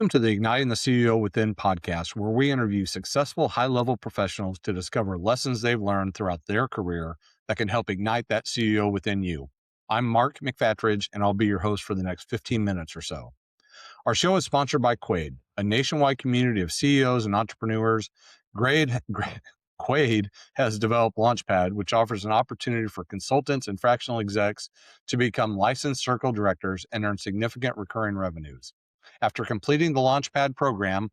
Welcome to the Igniting the CEO Within podcast, where we interview successful high-level professionals to discover lessons they've learned throughout their career that can help ignite that CEO within you. I'm Mark McFatridge, and I'll be your host for the next 15 minutes or so. Our show is sponsored by Quade, a nationwide community of CEOs and entrepreneurs. Quade has developed Launchpad, which offers an opportunity for consultants and fractional execs to become licensed circle directors and earn significant recurring revenues. After completing the Launchpad program,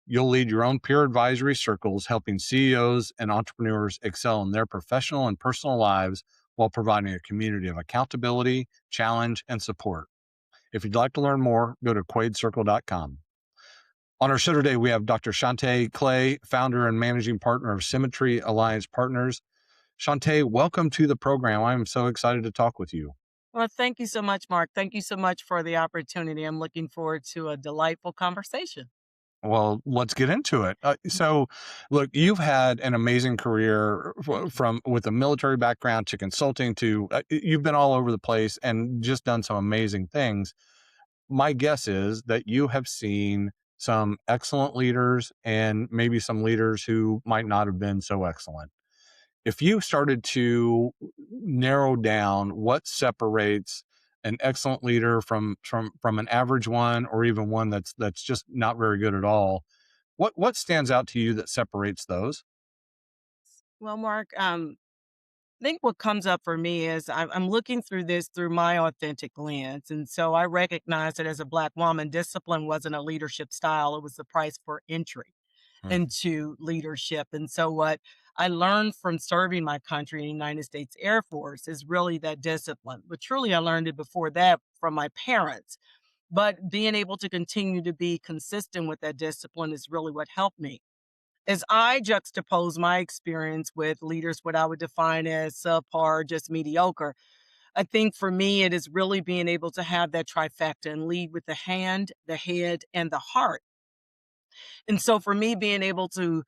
you'll lead your own peer advisory circles, helping CEOs and entrepreneurs excel in their professional and personal lives while providing a community of accountability, challenge, and support. If you'd like to learn more, go to quadecircle.com. On our show today, we have Dr. Chanty Clay, founder and managing partner of Symmetry Alliance Partners. Chanty, welcome to the program. I'm so excited to talk with you. Well, thank you so much, Mark. Thank you so much for the opportunity. I'm looking forward to a delightful conversation. Well, let's get into it. So, look, you've had an amazing career from with a military background to consulting to you've been all over the place and just done some amazing things. My guess is that you have seen some excellent leaders and maybe some leaders who might not have been so excellent. If you started to narrow down what separates an excellent leader from an average one, or even one that's just not very good at all, what stands out to you that separates those? Well, Mark, I think what comes up for me is I'm looking through this through my authentic lens. And so I recognize that as a Black woman, discipline wasn't a leadership style, it was the price for entry Mm. into leadership. And so what I learned from serving my country in the United States Air Force is really that discipline. But truly, I learned it before that from my parents. But being able to continue to be consistent with that discipline is really what helped me. As I juxtapose my experience with leaders, what I would define as subpar, just mediocre, I think for me, it is really being able to have that trifecta and lead with the hand, the head, and the heart. And so for me, being able to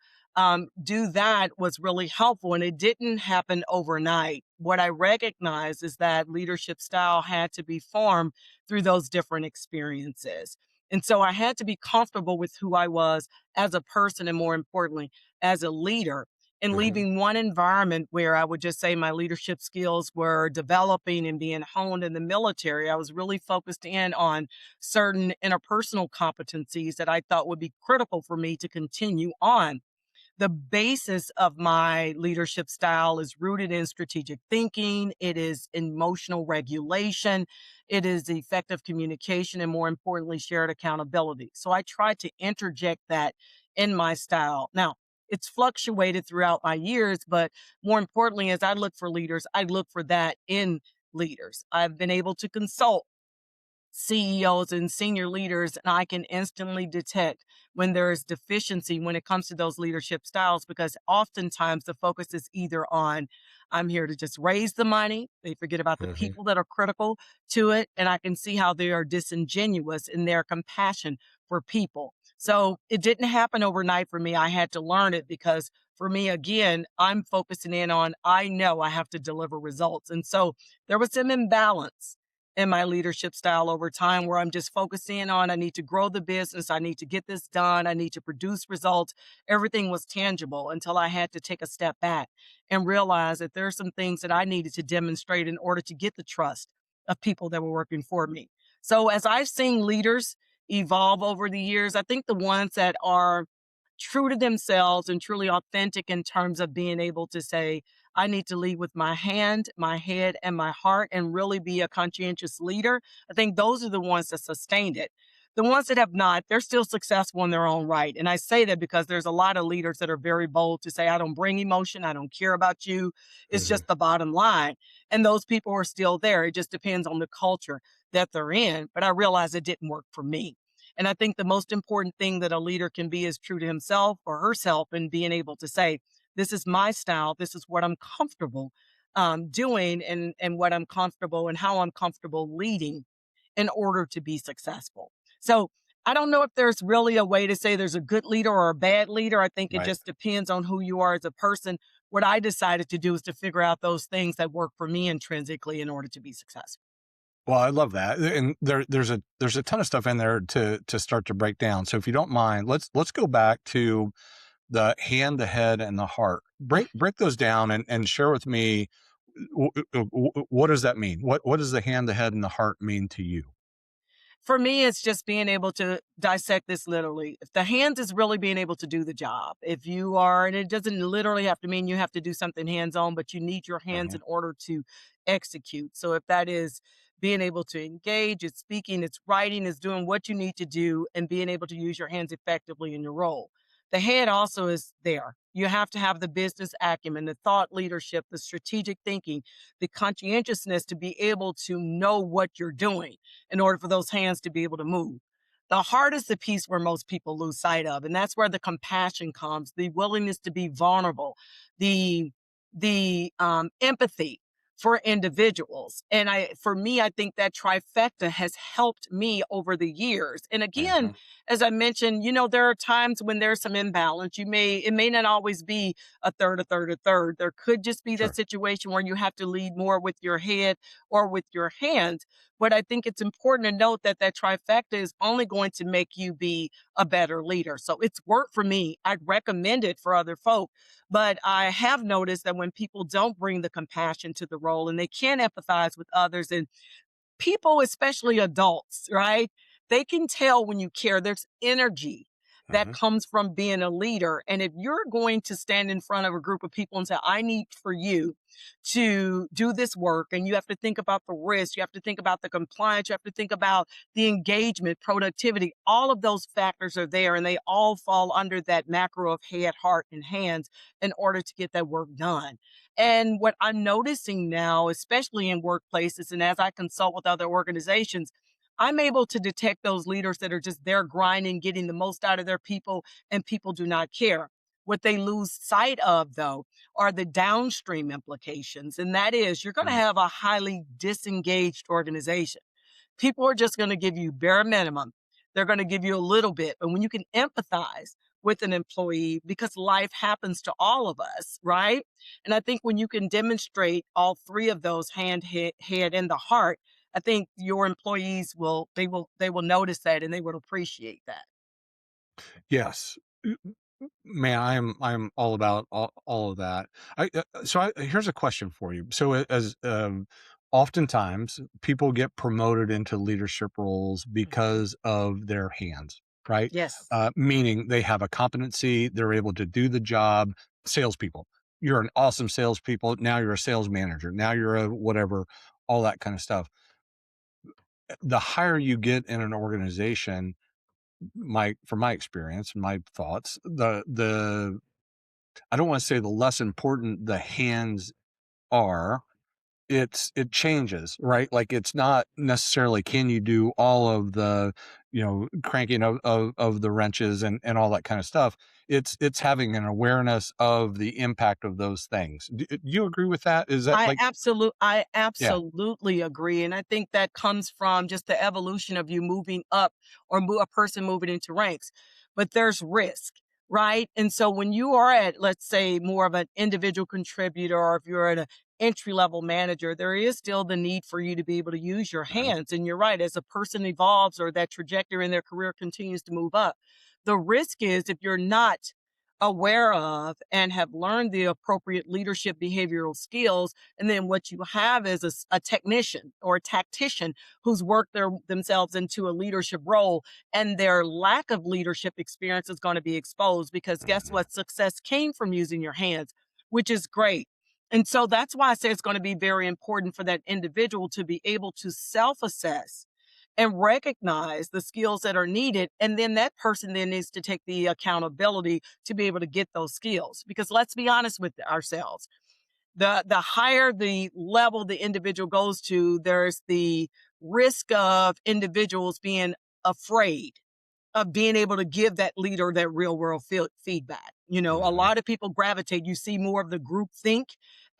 do that was really helpful. And it didn't happen overnight. What I recognize is that leadership style had to be formed through those different experiences. And so I had to be comfortable with who I was as a person and, more importantly, as a leader. And Mhm. leaving one environment where I would just say my leadership skills were developing and being honed in the military, I was really focused in on certain interpersonal competencies that I thought would be critical for me to continue on. The basis of my leadership style is rooted in strategic thinking. It is emotional regulation. It is effective communication and, more importantly, shared accountability. So I try to interject that in my style. Now, it's fluctuated throughout my years, but more importantly, as I look for leaders, I look for that in leaders. I've been able to consult CEOs and senior leaders, and I can instantly detect when there is deficiency when it comes to those leadership styles, because oftentimes the focus is either on, I'm here to just raise the money. They forget about the Mhm. people that are critical to it. And I can see how they are disingenuous in their compassion for people. So it didn't happen overnight for me. I had to learn it because for me, again, I'm focusing in on, I know I have to deliver results. And so there was some imbalance in my leadership style over time where I'm just focusing on, I need to grow the business. I need to get this done. I need to produce results. Everything was tangible until I had to take a step back and realize that there are some things that I needed to demonstrate in order to get the trust of people that were working for me. So as I've seen leaders evolve over the years, I think the ones that are true to themselves and truly authentic in terms of being able to say, I need to lead with my hand, my head, and my heart and really be a conscientious leader. I think those are the ones that sustained it. The ones that have not, they're still successful in their own right. And I say that because there's a lot of leaders that are very bold to say, I don't bring emotion. I don't care about you. It's Mhm. just the bottom line. And those people are still there. It just depends on the culture that they're in. But I realize it didn't work for me. And I think the most important thing that a leader can be is true to himself or herself and being able to say, this is my style. This is what I'm comfortable doing and what I'm comfortable and how I'm comfortable leading in order to be successful. So I don't know if there's really a way to say there's a good leader or a bad leader. I think it Right. just depends on who you are as a person. What I decided to do is to figure out those things that work for me intrinsically in order to be successful. Well, I love that, and there's a ton of stuff in there to start to break down. So if you don't mind, let's go back to the hand, the head, and the heart. Break those down and share with me what does that mean? What does the hand, the head, and the heart mean to you? For me, it's just being able to dissect this literally. If the hands is really being able to do the job. If you are, and it doesn't literally have to mean you have to do something hands on, but you need your hands Mhm, in order to execute. So if that is being able to engage, it's speaking, it's writing, it's doing what you need to do, and being able to use your hands effectively in your role. The head also is there. You have to have the business acumen, the thought leadership, the strategic thinking, the conscientiousness to be able to know what you're doing in order for those hands to be able to move. The heart is the piece where most people lose sight of, and that's where the compassion comes, the willingness to be vulnerable, the empathy for individuals. And for me, I think that trifecta has helped me over the years. And again, mhm, as I mentioned, there are times when there's some imbalance. It may not always be a third, a third, a third. There could just be that sure. situation where you have to lead more with your head or with your hands. But I think it's important to note that that trifecta is only going to make you be a better leader. So it's worked for me. I'd recommend it for other folk. But I have noticed that when people don't bring the compassion to the role and they can't empathize with others, and people, especially adults, right? They can tell when you care. There's energy that Mhm, comes from being a leader. And if you're going to stand in front of a group of people and say, I need for you to do this work, and you have to think about the risk, you have to think about the compliance, you have to think about the engagement, productivity, all of those factors are there, and they all fall under that macro of head, heart, and hands in order to get that work done. And what I'm noticing now, especially in workplaces and as I consult with other organizations, I'm able to detect those leaders that are just there grinding, getting the most out of their people, and people do not care. What they lose sight of, though, are the downstream implications. And that is, you're going to mm, have a highly disengaged organization. People are just going to give you bare minimum. They're going to give you a little bit. But when you can empathize with an employee, because life happens to all of us, right? And I think when you can demonstrate all three of those hand, head, and the heart, I think your employees will notice that and they will appreciate that. yes. Man, I'm all about all of that. Here's a question for you. So as oftentimes people get promoted into leadership roles Mhm. because of their hands, right? Yes. Meaning they have a competency, they're able to do the job. Salespeople, you're an awesome salespeople. Now you're a sales manager. Now you're a whatever, all that kind of stuff. The higher you get in an organization, my from my experience, my thoughts, the I don't want to say the less important the hands are, it changes, right? Like it's not necessarily can you do all of the, cranking of the wrenches and all that kind of stuff. It's having an awareness of the impact of those things. Do you agree with that? Is that like I yeah. absolutely agree, and I think that comes from just the evolution of you moving up or a person moving into ranks. But there's risk, right? And so when you are at, let's say, more of an individual contributor, or if you're at an entry level manager, there is still the need for you to be able to use your Mhm, hands. And you're right, as a person evolves or that trajectory in their career continues to move up, the risk is if you're not aware of and have learned the appropriate leadership behavioral skills, and then what you have is a technician or a tactician who's worked themselves into a leadership role, and their lack of leadership experience is going to be exposed because guess mhm, what? Success came from using your hands, which is great. And so that's why I say it's going to be very important for that individual to be able to self assess and recognize the skills that are needed. And then that person then needs to take the accountability to be able to get those skills. Because let's be honest with ourselves, the higher the level the individual goes to, there's the risk of individuals being afraid of being able to give that leader that real world feedback. A mhm, lot of people gravitate. You see more of the group think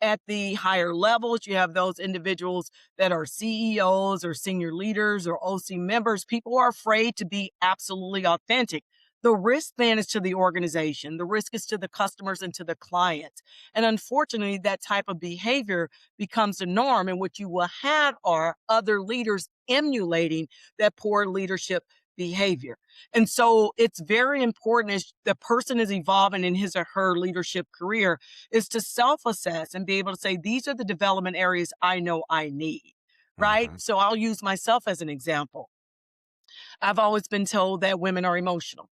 at the higher levels. You have those individuals that are CEOs or senior leaders or OC members. People are afraid to be absolutely authentic. The risk then is to the organization, the risk is to the customers and to the clients. And unfortunately, that type of behavior becomes the norm. And what you will have are other leaders emulating that poor leadership behavior. And so it's very important as the person is evolving in his or her leadership career is to self-assess and be able to say, these are the development areas I know I need, right? Hmm. So I'll use myself as an example. I've always been told that women are emotional.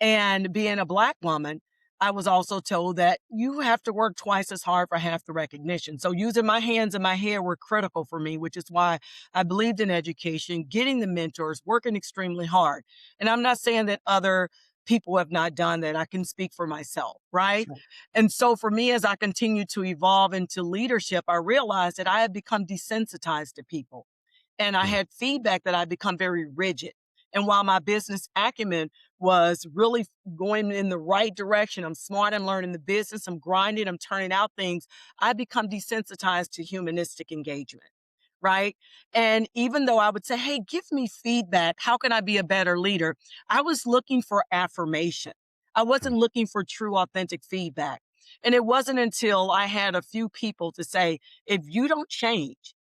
And being a Black woman, I was also told that you have to work twice as hard for half the recognition. So using my hands and my hair were critical for me, which is why I believed in education, getting the mentors, working extremely hard. And I'm not saying that other people have not done that. I can speak for myself, right? Sure. And so for me, as I continue to evolve into leadership, I realized that I had become desensitized to people. And I Mm. had feedback that I'd become very rigid. And while my business acumen was really going in the right direction, I'm smart, I'm learning the business, I'm grinding, I'm turning out things, I become desensitized to humanistic engagement. Right. And even though I would say, hey, give me feedback, how can I be a better leader? I was looking for affirmation. I Mm. wasn't looking for true, authentic feedback. And it wasn't until I had a few people to say, if you don't change,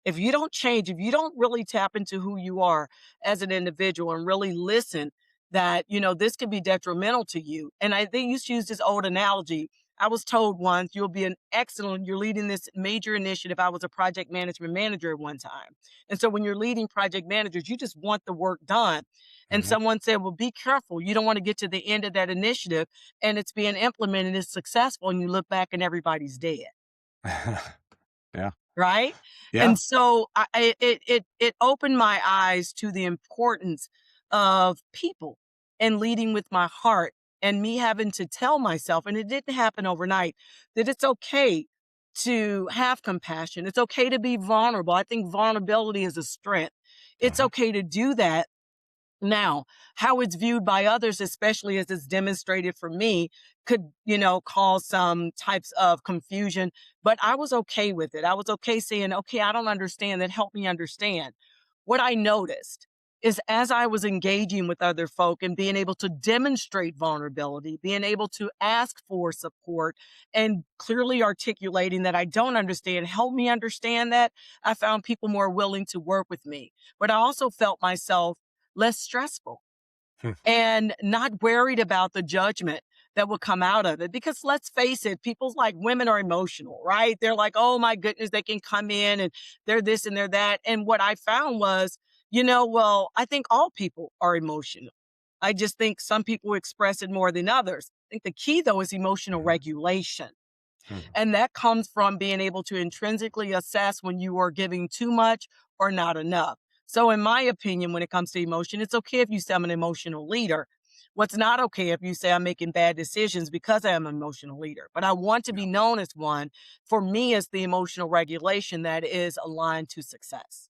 if you don't change, if you don't really tap into who you are as an individual and really listen, that, this can be detrimental to you. And I think you used to use this old analogy. I was told once, you're leading this major initiative. I was a project management manager at one time. And so when you're leading project managers, you just want the work done. And Mhm. someone said, well, be careful. You don't want to get to the end of that initiative and it's being implemented, it's successful, and you look back and everybody's dead. Yeah. Right? Yeah. And so it opened my eyes to the importance of people and leading with my heart and me having to tell myself, and it didn't happen overnight, that it's okay to have compassion. It's okay to be vulnerable. I think vulnerability is a strength. It's Mhm. okay to do that. Now, how it's viewed by others, especially as it's demonstrated for me, could, cause some types of confusion, but I was okay with it. I was okay saying, okay, I don't understand that. Help me understand. What I noticed is as I was engaging with other folk and being able to demonstrate vulnerability, being able to ask for support and clearly articulating that I don't understand, help me understand that, I found people more willing to work with me. But I also felt myself less stressful Hmm. and not worried about the judgment that will come out of it. Because let's face it, people's like women are emotional, right? They're like, oh my goodness, they can come in and they're this and they're that. And what I found was, well, I think all people are emotional. I just think some people express it more than others. I think the key though is emotional Mhm. regulation. Mhm. And that comes from being able to intrinsically assess when you are giving too much or not enough. So, in my opinion, when it comes to emotion, it's okay if you say I'm an emotional leader. What's not okay if you say I'm making bad decisions because I am an emotional leader. But I want to Yeah. be known as one. For me, as the emotional regulation that is aligned to success.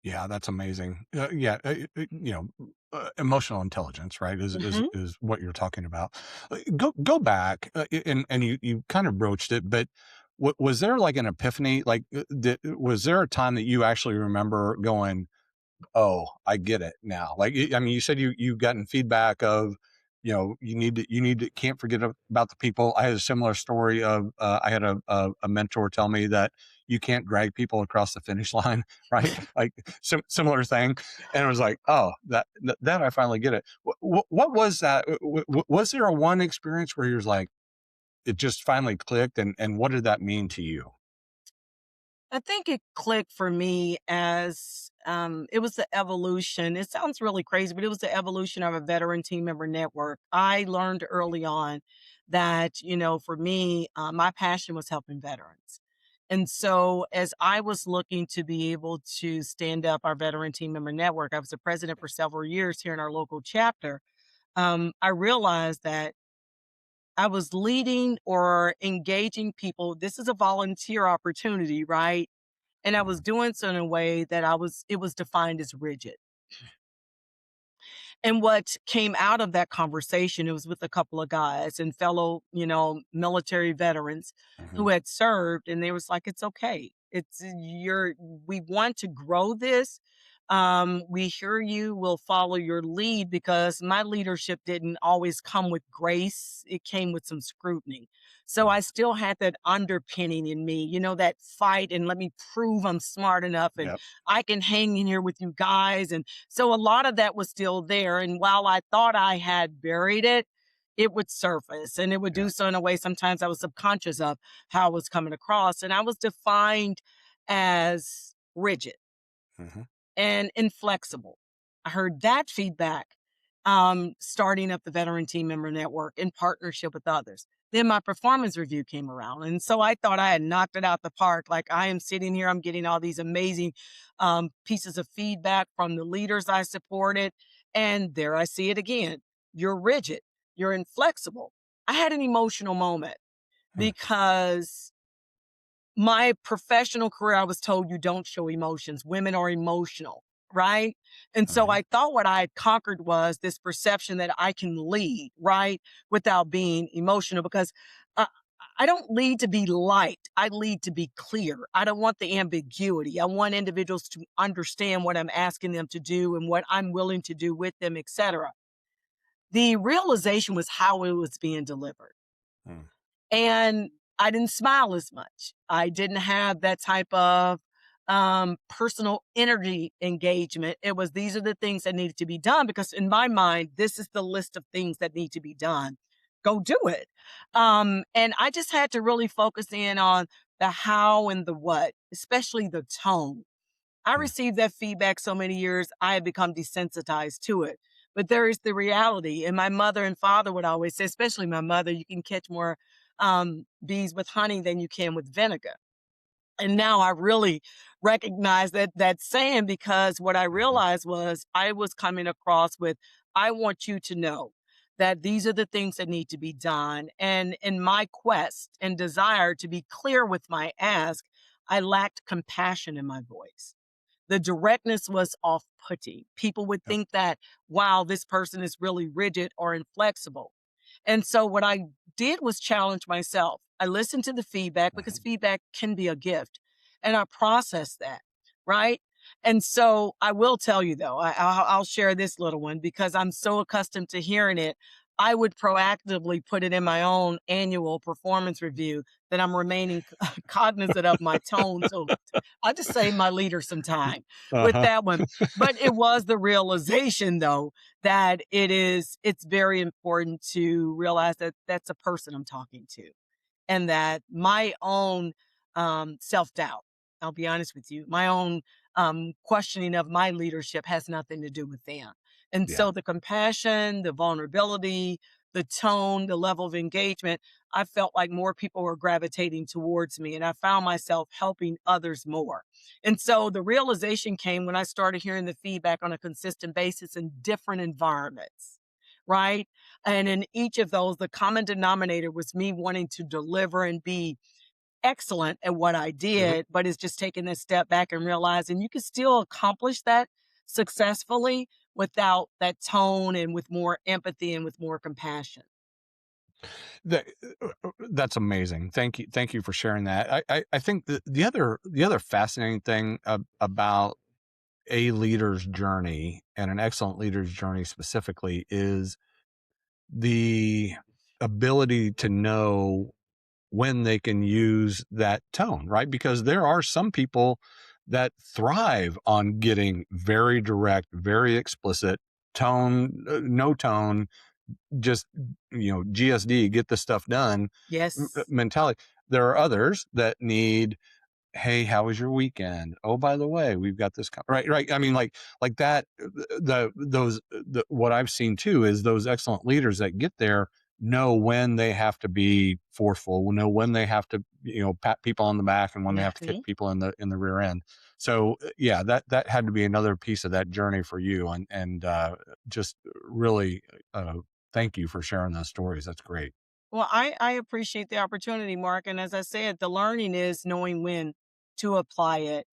Yeah, that's amazing. Yeah, emotional intelligence, right, is is Hmm. is what you're talking about. Go back, and you kind of broached it, but was there like an epiphany? Like, was there a time that you actually remember going, "Oh, I get it now." Like, I mean, you said you've gotten feedback of, you need to can't forget about the people. I had a similar story of, I had a mentor tell me that you can't drag people across the finish line, right? Like, similar thing, and it was like, "Oh, that I finally get it." What was that? Was there a one experience where you was like, it just finally clicked, and what did that mean to you? I think it clicked for me as it was the evolution. It sounds really crazy, but it was the evolution of a veteran team member network. I learned early on that, for me, my passion was helping veterans. And so, as I was looking to be able to stand up our veteran team member network, I was the president for several years here in our local chapter. I realized that I was leading or engaging people. This is a volunteer opportunity, right? And I was Mhm. doing so in a way that it was defined as rigid. And what came out of that conversation, it was with a couple of guys and fellow, military veterans who Mhm. had served. And they was like, it's okay. We want to grow this, We hear you, we'll follow your lead, because my leadership didn't always come with grace. It came with some scrutiny. So Mm. I still had that underpinning in me, that fight and let me prove I'm smart enough and Yep. I can hang in here with you guys. And so a lot of that was still there. And while I thought I had buried it, it would surface, and it would Yeah. do so in a way sometimes I was subconscious of how I was coming across. And I was defined as rigid Hmm. and inflexible. I heard that feedback starting up the Veteran Team Member Network in partnership with others. Then my performance review came around. And so I thought I had knocked it out the park. Like, I am sitting here, I'm getting all these amazing pieces of feedback from the leaders I supported. And there I see it again. You're rigid, you're inflexible. I had an emotional moment because my professional career, I was told you don't show emotions. Women are emotional, right? And so Hmm. I thought what I had conquered was this perception that I can lead, right? Without being emotional, because uh, I don't lead to be liked. I lead to be clear. I don't want the ambiguity. I want individuals to understand what I'm asking them to do and what I'm willing to do with them, etc. The realization was how it was being delivered. Mm. And I didn't smile as much. I didn't have that type of personal energy engagement. It was, these are the things that needed to be done, because in my mind, this is the list of things that need to be done. Go do it. And I just had to really focus in on the how and the what, especially the tone. I Mm. received that feedback so many years, I had become desensitized to it. But there is the reality. And my mother and father would always say, especially my mother, you can catch more bees with honey than you can with vinegar. And now I really recognize that saying, because what I Mhm. realized was I was coming across with, I want you to know that these are the things that need to be done. And in my quest and desire to be clear with my ask, I lacked compassion in my voice. The directness was off putting. People would Yep. think that, wow, this person is really rigid or inflexible. And so what I did was challenge myself. I listened to the feedback, because Mhm. feedback can be a gift, and I processed that. Right. And so I will tell you, though, I'll share this little one because I'm so accustomed to hearing it. I would proactively put it in my own annual performance review that I'm remaining cognizant of my tone. So I just save my leader some time with Uh-huh. that one. But it was the realization, though, that it's very important to realize that that's a person I'm talking to, and that my own self-doubt, I'll be honest with you, my own questioning of my leadership has nothing to do with them. And Yeah. so the compassion, the vulnerability, the tone, the level of engagement, I felt like more people were gravitating towards me, and I found myself helping others more. And so the realization came when I started hearing the feedback on a consistent basis in different environments, right? And in each of those, the common denominator was me wanting to deliver and be excellent at what I Mhm. did, but it's just taking this step back and realizing you can still accomplish that successfully without that tone and with more empathy and with more compassion. That that's amazing. Thank you for sharing that. I think the other fascinating thing about a leader's journey, and an excellent leader's journey specifically, is the ability to know when they can use that tone, right? Because there are some people that thrive on getting very direct, very explicit tone, no tone, just, GSD, get the stuff done Yes, mentality. There are others that need, hey, how was your weekend? Oh, by the way, we've got this, right, right. I mean, like that, what I've seen too is those excellent leaders that get there know when they have to be forceful, know when they have to, pat people on the back, and when they have to kick mhm. people in the rear end. So yeah, that had to be another piece of that journey for you. And just really, uh, thank you for sharing those stories. That's great. Well, I appreciate the opportunity, Mark. And as I said, the learning is knowing when to apply it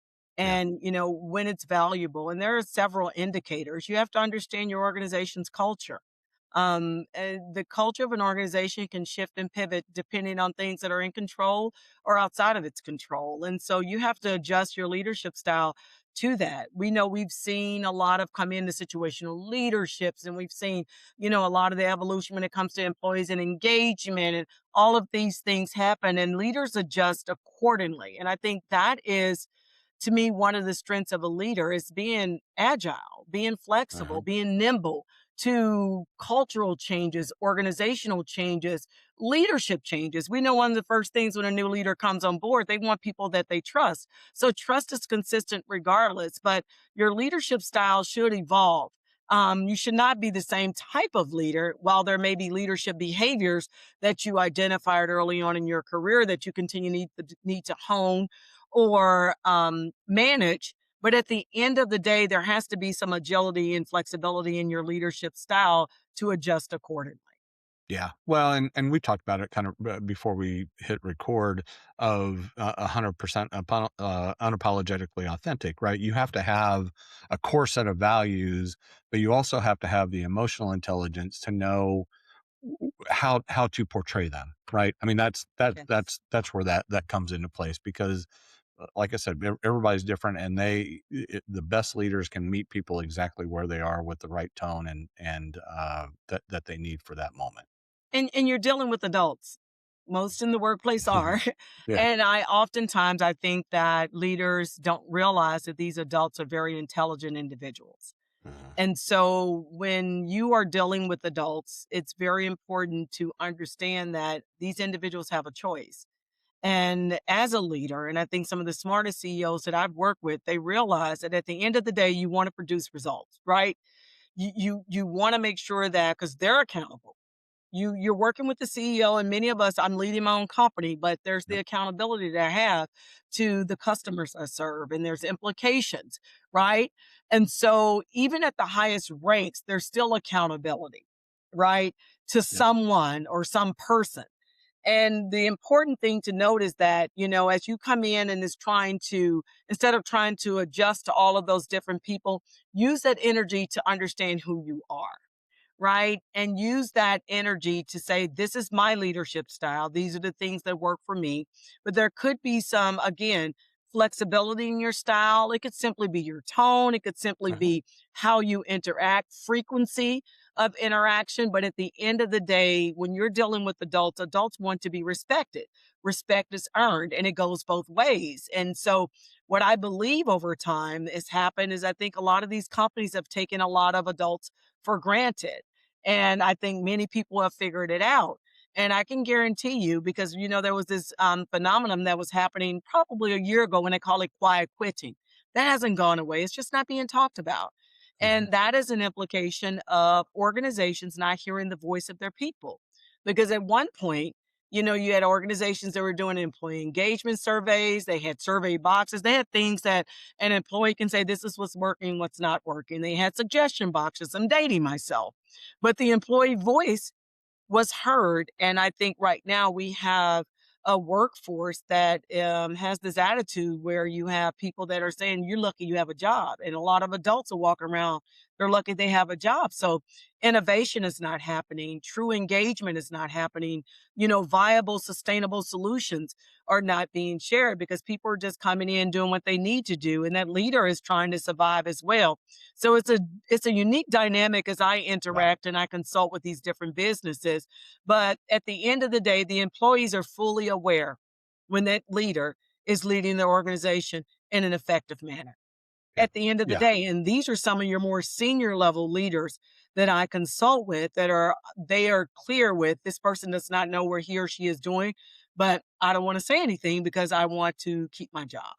Yeah. and, when it's valuable. And there are several indicators. You have to understand your organization's culture. And the culture of an organization can shift and pivot depending on things that are in control or outside of its control. And so you have to adjust your leadership style to that. We know we've seen a lot of come into situational leaderships, and we've seen, a lot of the evolution when it comes to employees and engagement, and all of these things happen, and leaders adjust accordingly. And I think that is, to me, one of the strengths of a leader is being agile, being flexible, Mhm. being nimble to cultural changes, organizational changes, leadership changes. We know one of the first things when a new leader comes on board, they want people that they trust. So trust is consistent regardless, but your leadership style should evolve. You should not be the same type of leader. While there may be leadership behaviors that you identified early on in your career that you continue need to hone or manage. But at the end of the day, there has to be some agility and flexibility in your leadership style to adjust accordingly. Yeah. Well, and we talked about it kind of before we hit record of 100% unapologetically authentic, right? You have to have a core set of values, but you also have to have the emotional intelligence to know how to portray them, right? I mean, Yes. that's where that comes into place because like I said, everybody's different, and the best leaders can meet people exactly where they are with the right tone and that they need for that moment. And you're dealing with adults. Most in the workplace are. Yeah. And I think that leaders don't realize that these adults are very intelligent individuals. Mhm. And so when you are dealing with adults, it's very important to understand that these individuals have a choice. And as a leader, and I think some of the smartest CEOs that I've worked with, they realize that at the end of the day, you want to produce results, right? You want to make sure that because they're accountable. You're working with the CEO, and many of us, I'm leading my own company, but there's the Yep. accountability that I have to the customers I serve, and there's implications, right? And so even at the highest ranks, there's still accountability, right? To Yep. someone or some person. And the important thing to note is that, as you come in and is trying to, instead of trying to adjust to all of those different people, use that energy to understand who you are, right? And use that energy to say, this is my leadership style. These are the things that work for me. But there could be some, again, flexibility in your style. It could simply be your tone. It could simply Mhm. be how you interact, frequency of interaction. But at the end of the day, when you're dealing with adults, adults want to be respected. Respect is earned and it goes both ways. And so, what I believe over time has happened is I think a lot of these companies have taken a lot of adults for granted. And I think many people have figured it out. And I can guarantee you, because there was this phenomenon that was happening probably a year ago when they call it quiet quitting. That hasn't gone away. It's just not being talked about. Mhm. And that is an implication of organizations not hearing the voice of their people. Because at one point, you had organizations that were doing employee engagement surveys, they had survey boxes, they had things that an employee can say, this is what's working, what's not working. They had suggestion boxes. I'm dating myself. But the employee voice was heard. And I think right now we have a workforce that has this attitude where you have people that are saying, you're lucky you have a job. And a lot of adults will walk around, they're lucky they have a job. So innovation is not happening. True engagement is not happening. Viable, sustainable solutions are not being shared because people are just coming in doing what they need to do. And that leader is trying to survive as well. So it's a unique dynamic as I Yeah. interact and I consult with these different businesses. But at the end of the day, the employees are fully aware when that leader is leading the organization in an effective manner. Yeah. At the end of the Yeah. day, and these are some of your more senior level leaders that I consult with that they are clear with this person does not know where he or she is doing, but I don't want to say anything because I want to keep my job.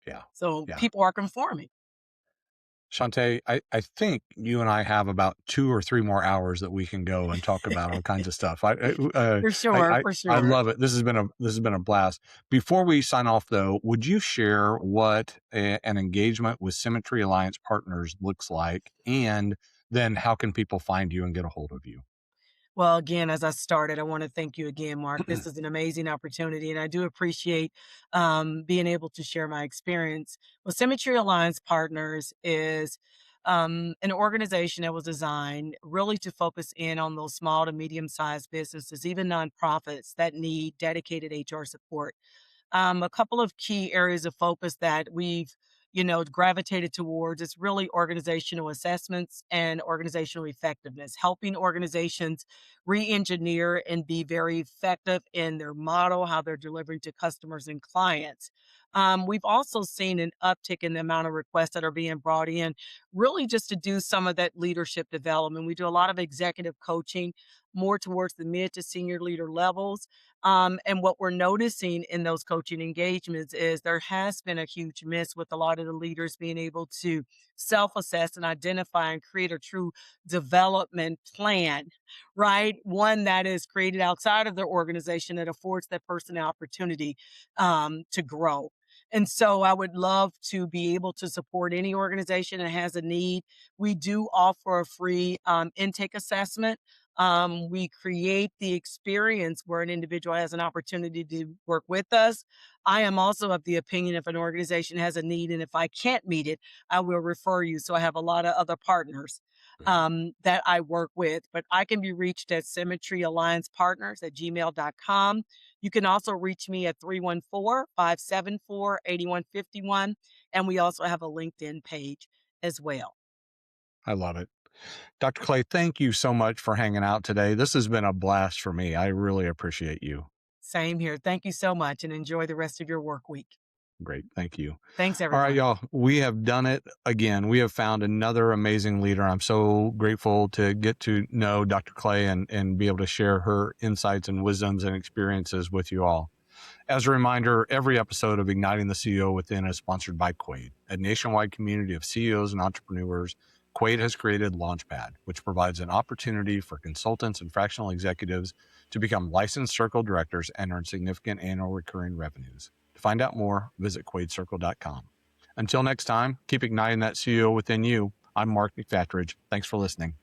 Yeah. So Yeah. people are conforming. Shantae, I think you and I have about 2 or 3 more hours that we can go and talk about all kinds of stuff. For sure, for I sure. love it. This has been a blast. Before we sign off, though, would you share what an engagement with Symmetry Alliance Partners looks like, and then how can people find you and get a hold of you? Well, again, as I started, I want to thank you again, Mark. This is an amazing opportunity, and I do appreciate being able to share my experience. Well, Symmetry Alliance Partners is an organization that was designed really to focus in on those small to medium sized businesses, even nonprofits that need dedicated HR support. A couple of key areas of focus that we've gravitated towards is really organizational assessments and organizational effectiveness, helping organizations re-engineer and be very effective in their model, how they're delivering to customers and clients. We've also seen an uptick in the amount of requests that are being brought in, really just to do some of that leadership development. We do a lot of executive coaching, more towards the mid to senior leader levels. And what we're noticing in those coaching engagements is there has been a huge miss with a lot of the leaders being able to self assess and identify and create a true development plan, right? One that is created outside of their organization that affords that person the opportunity to grow. And so I would love to be able to support any organization that has a need. We do offer a free intake assessment. We create the experience where an individual has an opportunity to work with us. I am also of the opinion if an organization has a need and if I can't meet it, I will refer you. So I have a lot of other partners that I work with, but I can be reached at Symmetry Alliance Partners at gmail.com. You can also reach me at 314-574-8151. And we also have a LinkedIn page as well. I love it. Dr. Clay, thank you so much for hanging out today. This has been a blast for me. I really appreciate you. Same here. Thank you so much and enjoy the rest of your work week. Great. Thank you. Thanks, All right, everyone. y'all. We have done it again. We have found another amazing leader. I'm so grateful to get to know Dr. Clay and be able to share her insights and wisdoms and experiences with you all. As a reminder, every episode of Igniting the CEO Within is sponsored by Quaid, a nationwide community of CEOs and entrepreneurs. Quaid has created Launchpad, which provides an opportunity for consultants and fractional executives to become licensed circle directors and earn significant annual recurring revenues. To find out more, visit quaidcircle.com. Until next time, keep igniting that CEO within you. I'm Mark McFatridge. Thanks for listening.